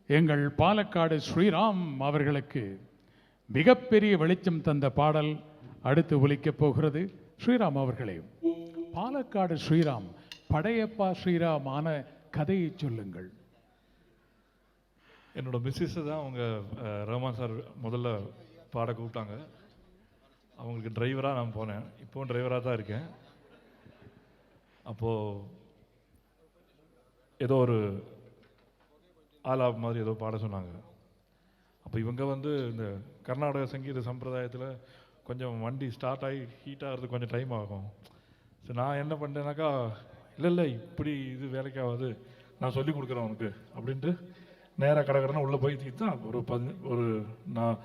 எங்கள் பாலக்காடு ஸ்ரீராம் அவர்களுக்கு மிகப்பெரிய வெளிச்சம் தந்த பாடல் அடுத்து ஒலிக்கப் போகிறது. ஸ்ரீராம் அவர்களே, பாலக்காடு ஸ்ரீராம் படையப்பா ஸ்ரீராம் ஆன கதையை சொல்லுங்கள். என்னோட மிஸ்ஸஸ் தான் அவங்க ரஹ்மான் சார் முதல்ல பாட கூப்பிட்டாங்க. அவங்களுக்கு டிரைவராக நான் போனேன். இப்போவும் டிரைவராக தான் இருக்கேன். அப்போது ஏதோ ஒரு ஆலாப் மாதிரி ஏதோ பாட சொன்னாங்க. அப்போ இவங்க வந்து இந்த கர்நாடக சங்கீத சம்பிரதாயத்தில் கொஞ்சம் வண்டி ஸ்டார்ட் ஆகி ஹீட் ஆகிறதுக்கு கொஞ்சம் டைம் ஆகும். ஸோ நான் என்ன பண்ணேன்னாக்கா, இல்லை இப்படி இது வேலைக்கு ஆகாது, நான் சொல்லி கொடுக்குறேன் உனக்கு அப்படின்ட்டு நேராக கடற்கடனை உள்ளே போய் தான் ஒரு நான்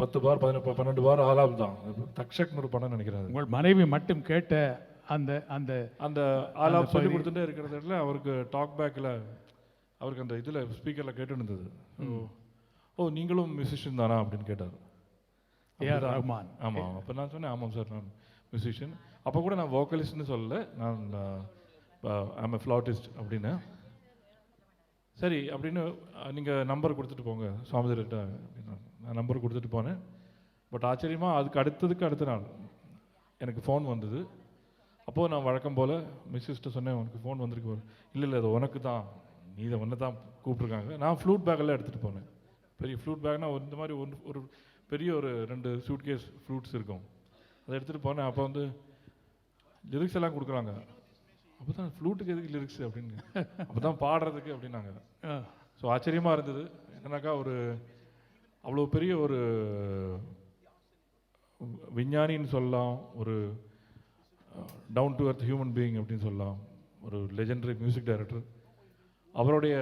10 பார் 12 பார் ஆலாப் தான். தக்ஷக்னு ஒரு படம் நினைக்கிறேன். உங்கள் மனைவி மட்டும் கேட்ட அந்த அந்த அந்த ஆலாப் சொல்லி கொடுத்துட்டே இருக்கிறதுல அவருக்கு டாக் பேக்கில் அவருக்கு அந்த இதில் ஸ்பீக்கரில் கேட்டு இருந்தது. ஓ நீங்களும் மியூசிஷியன் தானா அப்படின்னு கேட்டார். ரஹ்மான். ஆமாம். அப்போ நான் சொன்னேன், ஆமாம் சார் நான் மியூசிஷியன். அப்போ கூட நான் வோக்கலிஸ்ட்னு சொல்லலை, நான் ஐம் எ ஃப்ளாட்டிஸ்ட் அப்படின்னு. சரி அப்படின்னு நீங்கள் நம்பர் கொடுத்துட்டு போங்க சுவாமிதர்கிட்ட அப்படின்னா நான் நம்பர் கொடுத்துட்டு போனேன். பட் ஆச்சரியமாக அதுக்கு அடுத்த நாள் எனக்கு ஃபோன் வந்தது. அப்போது நான் வழக்கம் போல் மிஸ்ஸஸ்ட்டு சொன்னேன், உனக்கு ஃபோன் வந்திருக்கு. இல்லை அது உனக்கு தான், நீ இதை ஒன்று தான் கூப்பிட்ருக்காங்க. நான் ஃப்ளூட் பேக்கெல்லாம் எடுத்துகிட்டு போனேன். பெரிய ஃப்ளூட் பேக்னா இந்த மாதிரி ஒரு பெரிய ஒரு 2 சூட்கேஸ் ஃப்ளூட்ஸ் இருக்கும். அதை எடுத்துகிட்டு போனேன். அப்போ வந்து லிரிக்ஸ் எல்லாம் கொடுக்குறாங்க. அப்போ தான் ஃப்ளூட்டுக்கு எதுக்கு லிரிக்ஸ் அப்படின்னு, அப்போ தான் பாடுறதுக்கு அப்படின்னாங்க. ஸோ ஆச்சரியமாக இருந்தது. என்னன்னாக்கா ஒரு அவ்வளோ பெரிய ஒரு விஞ்ஞானின்னு சொல்லலாம், ஒரு down to earth human being அப்படின்னு சொல்லலாம், ஒரு லெஜெண்டரி மியூசிக் டைரக்டர். அவருடைய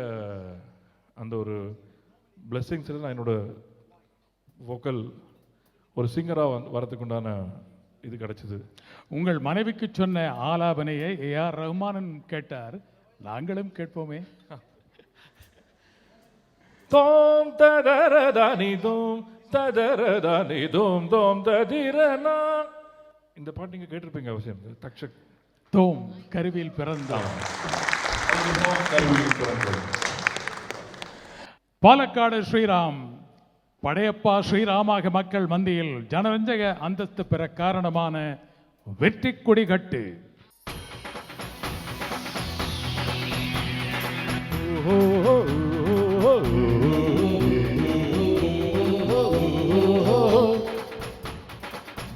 அந்த ஒரு பிளெஸ்ஸிங்ஸில் நான் என்னோட வோக்கல் ஒரு சிங்கராக வரதுக்கு உண்டான இது கிடைச்சிது. உங்கள் மனைவிக்கு சொன்ன ஆலாபனையை ஏஆர் ரஹ்மான் கேட்டார். நாங்களும் கேட்போமே. தோம் ததரதானி தோம் ததரதானி தோம் தோம் ததிரனா. இந்த பாட்டு நீங்கள் கேட்டிருப்பீங்க அவசியம். தக்ஷக் தோம் கருவியில் பிறந்தார். பாலக்காடு ஸ்ரீராம் படையப்பா ஸ்ரீராமாக மக்கள் மத்தியில் ஜனரஞ்சக அந்தஸ்து பெற காரணமான வெற்றி கொடி கட்டு.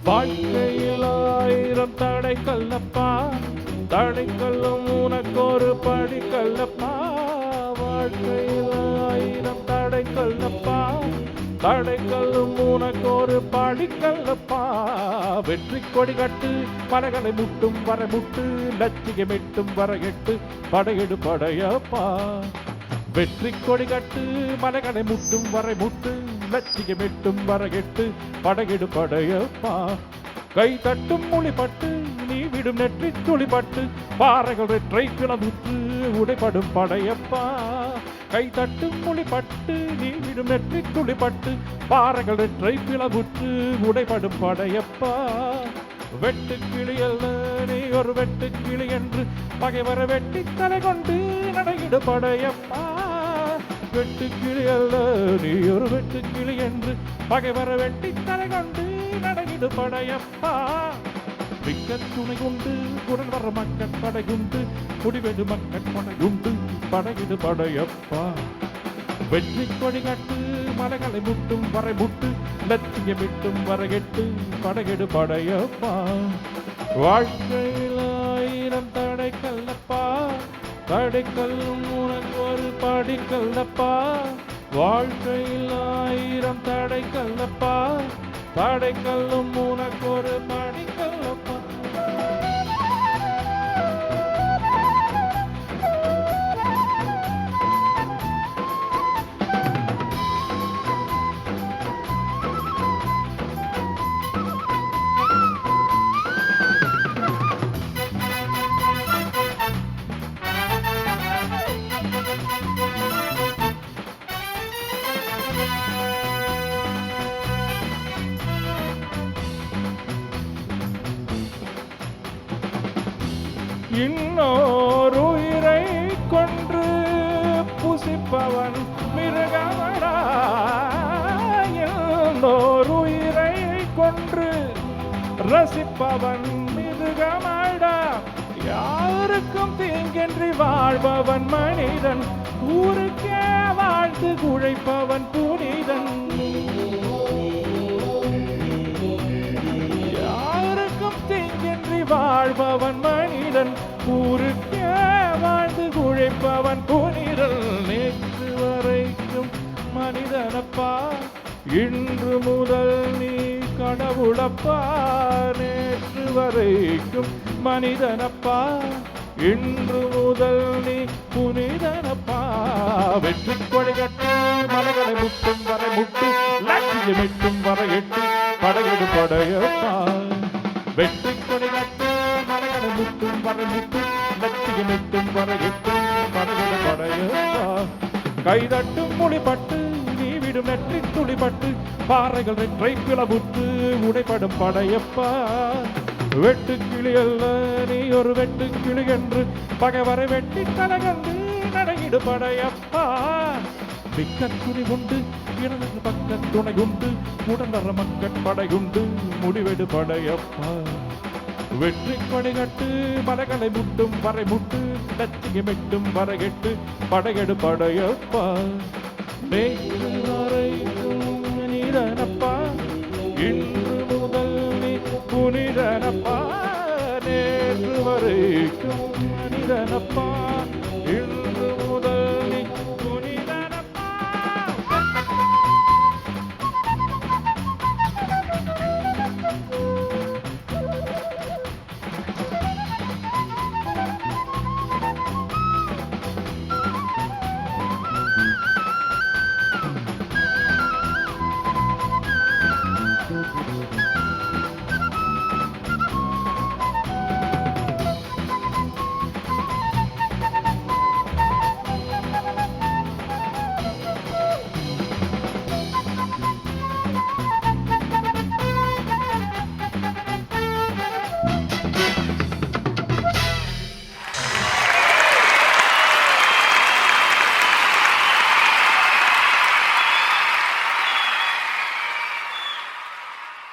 வாழ்க்கையில் 1000 தடைக்கல்லப்பா, தடைக்கல்லும் உனக்கு ஒரு படிக்கல்லப்பா. வாழ்க்கையில் 1000 தடைக்கல்லப்பா, தடைக்கல்லும் உனக்கு ஒரு படிக்கல்லப்பா. வெற்றி கொடி கட்டு பலகளை முட்டும் வர முட்டு, லட்சியம் எட்டும் வர எட்டு, படையெடு படையப்பா. வெற்றி கொடி கட்டு மலைகளை முட்டும் வரை முட்டு, லட்சியம் எட்டும் வர எட்டு, படையெடு படையப்பா. கை தட்டும் மொழிப்பட்டு நீ விடும் நெற்றி துளிப்பட்டு, பாறைகள் வெற்றை பிளவுற்று உடைப்படும் படையப்பா. கை தட்டும் மொழிப்பட்டு நீ விடும் நெற்றி துளிப்பட்டு, பாறைகள் வெற்றை பிளவுற்று உடைப்படும் படையப்பா. வெட்டு கிளியல்ல நீ ஒரு வெட்டு கிளி என்று, பகைவர வெட்டி தலை கொண்டு நடையிடு படையப்பா. வெட்டு கிளியல்ல நீ ஒரு வெட்டு கிளி என்று, பகைவர வெட்டி தலை கொண்டு நடையிடு படையப்பா. மிக்க துணை உண்டு உடன் வர மக்கள் படையுண்டு, முடிவெடு மக்கள் படையுண்டு, படையிடு படையப்பா. வெற்றி கொடி கட்டு மலைகளை முட்டும் வரை முட்டு, லட்சியம் விட்டும் வர எட்டு, படையெடு படையப்பா. வாழ்க்கையில் 1000 தடைக்கல்லப்பா, தடைக்கல்லும் உனக்கு ஒரு படிக்கல்லப்பா. வாழ்க்கையில் 1000 தடைக்கல்லப்பா, தடைக்கல்லும் உனக்கு ஒரு படிக்கல்லப்பா. இன்னொரு உயிரை கொன்று புசிப்பவன் மிருகமடா எல்லோர் உயிரை கொன்று ரசிப்பவன் மிருகமடா யாருக்கும் தீங்கின்றி வாழ்பவன் மனிதன் ஊருக்கே வாழ்ந்து உழைப்பவன் புனிதன் யாருக்கும் தீங்கின்றி வாழ்பவன் மனிதன் ஊருக்கே வாழ்ந்து உழைப்பவன் புனிதன் நேற்று வரைக்கும் மனிதனப்பா இன்று முதல் நீ கடவுளப்பா நேற்று வரைக்கும் மனிதனப்பா இன்று முதல் நீ புனிதனப்பா வெற்றி கொடி கட்டி மலைகளை முட்டும் வரை முட்டி லட்சியம் எட்டும் வரை எட்டு படையெடு படையப்பா வெற்றி கொடி கட்டி மலைகளை முட்டும் வரை முட்டி லட்சியம் எட்டும் வரை எட்டு படையெடு படையப்பா கைதட்டும் மொழிபட்டு நீ விடும் நெற்றி துளிபட்டு பாறைகள் நெற்றை பிளவுற்று உடைப்படும் படையப்பா வெட்டு கிளி அல்ல நீ ஒரு வெட்டு கிளி என்று பகைவரை வெட்டி கலகந்து நடையிடு படையப்பா மிக்க துணி உண்டு இடது பக்க துணை உண்டு உடனர மக்கள் படையுண்டு முடிவெடு படையப்பா வெற்றி கொடிகட்டு மலைகளை முட்டும் வரை முட்டு லட்சியம் எட்டும் வரை எட்டு படையெடு படையப்பா நேற்று வரைக்கும் மனிதனப்பா இன்று முதல் நீ புனிதனப்பா நேற்று வரைக்கும் மனிதனப்பா